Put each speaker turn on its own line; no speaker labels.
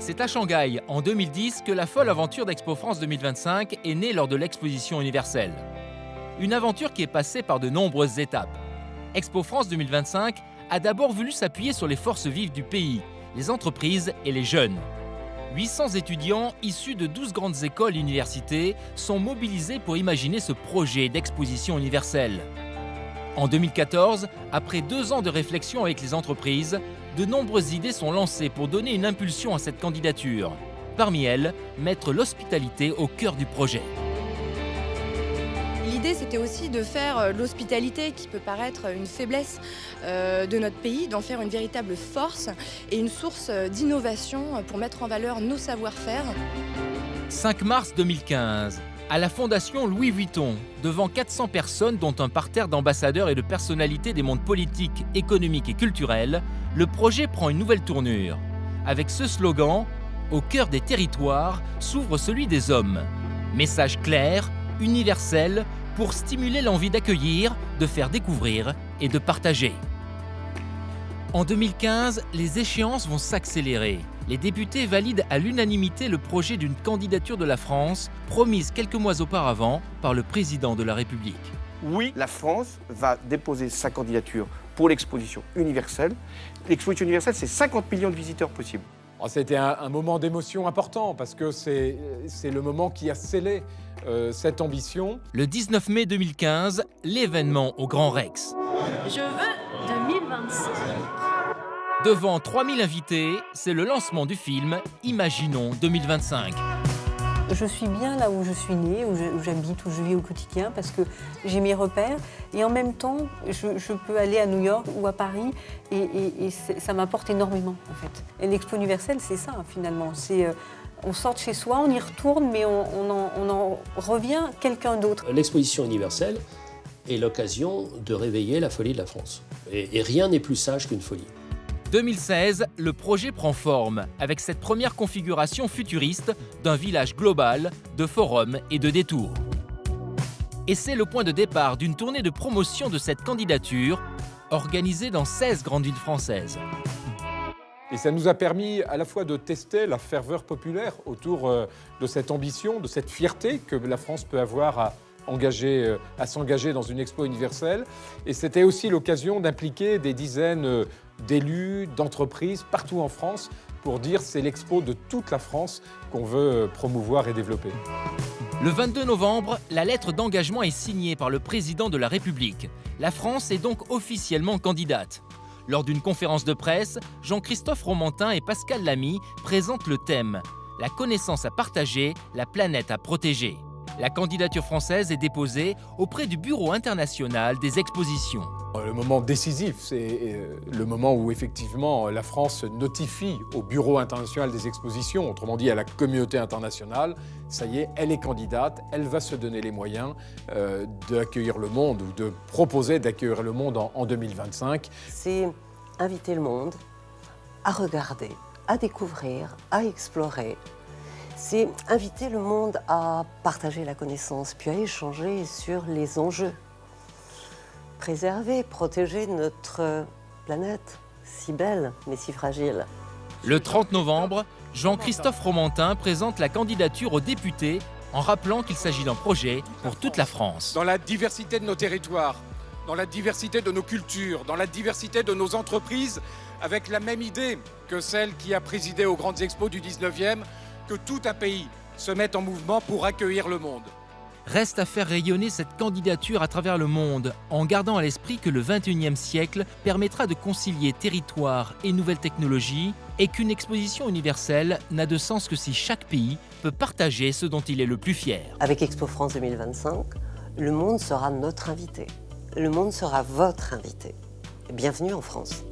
C'est à Shanghai, en 2010, que la folle aventure d'Expo France 2025 est née lors de l'exposition universelle. Une aventure qui est passée par de nombreuses étapes. Expo France 2025 a d'abord voulu s'appuyer sur les forces vives du pays, les entreprises et les jeunes. 800 étudiants issus de 12 grandes écoles et universités sont mobilisés pour imaginer ce projet d'exposition universelle. En 2014, après 2 ans de réflexion avec les entreprises, de nombreuses idées sont lancées pour donner une impulsion à cette candidature. Parmi elles, mettre l'hospitalité au cœur du projet.
L'idée, c'était aussi de faire l'hospitalité, qui peut paraître une faiblesse de notre pays, d'en faire une véritable force et une source d'innovation pour mettre en valeur nos savoir-faire.
5 mars 2015, à la Fondation Louis Vuitton, devant 400 personnes, dont un parterre d'ambassadeurs et de personnalités des mondes politiques, économiques et culturels, le projet prend une nouvelle tournure. Avec ce slogan, « Au cœur des territoires s'ouvre celui des hommes ». Message clair, universel, pour stimuler l'envie d'accueillir, de faire découvrir et de partager. En 2015, les échéances vont s'accélérer. Les députés valident à l'unanimité le projet d'une candidature de la France, promise quelques mois auparavant par le président de la République.
Oui, la France va déposer sa candidature pour l'exposition universelle. L'exposition universelle, c'est 50 millions de visiteurs possibles.
C'était un moment d'émotion important parce que c'est le moment qui a scellé cette ambition.
Le 19 mai 2015, l'événement au Grand Rex.
Je veux 2026.
Devant 3000 invités, c'est le lancement du film Imaginons 2025.
Je suis bien là où je suis née, où j'habite, où je vis au quotidien, parce que j'ai mes repères. Et en même temps, je peux aller à New York ou à Paris, et ça m'apporte énormément, en fait. Et l'Expo universelle, c'est ça, finalement. On sort de chez soi, on y retourne, mais on en revient quelqu'un d'autre.
L'exposition universelle est l'occasion de réveiller la folie de la France. Et rien n'est plus sage qu'une folie.
2016, le projet prend forme avec cette première configuration futuriste d'un village global, de forums et de détours. Et c'est le point de départ d'une tournée de promotion de cette candidature, organisée dans 16 grandes villes françaises.
Et ça nous a permis à la fois de tester la ferveur populaire autour de cette ambition, de cette fierté que la France peut avoir à s'engager dans une expo universelle. Et c'était aussi l'occasion d'impliquer des dizaines d'élus, d'entreprises partout en France pour dire c'est l'expo de toute la France qu'on veut promouvoir et développer.
Le 22 novembre, la lettre d'engagement est signée par le président de la République. La France est donc officiellement candidate. Lors d'une conférence de presse, Jean-Christophe Romantin et Pascal Lamy présentent le thème « La connaissance à partager, la planète à protéger ». La candidature française est déposée auprès du Bureau international des expositions.
Le moment décisif, c'est le moment où effectivement la France notifie au Bureau international des expositions, autrement dit à la communauté internationale, ça y est, elle est candidate, elle va se donner les moyens d'accueillir le monde ou de proposer d'accueillir le monde en 2025.
C'est inviter le monde à regarder, à découvrir, à explorer. C'est inviter le monde à partager la connaissance, puis à échanger sur les enjeux. Préserver, protéger notre planète, si belle mais si fragile.
Le 30 novembre, Jean-Christophe Romantin présente la candidature aux députés en rappelant qu'il s'agit d'un projet pour toute la France.
Dans la diversité de nos territoires, dans la diversité de nos cultures, dans la diversité de nos entreprises, avec la même idée que celle qui a présidé aux grandes expos du 19e, que tout un pays se mette en mouvement pour accueillir le monde.
Reste à faire rayonner cette candidature à travers le monde, en gardant à l'esprit que le 21e siècle permettra de concilier territoire et nouvelles technologies, et qu'une exposition universelle n'a de sens que si chaque pays peut partager ce dont il est le plus fier.
Avec Expo France 2025, le monde sera notre invité. Le monde sera votre invité. Bienvenue en France.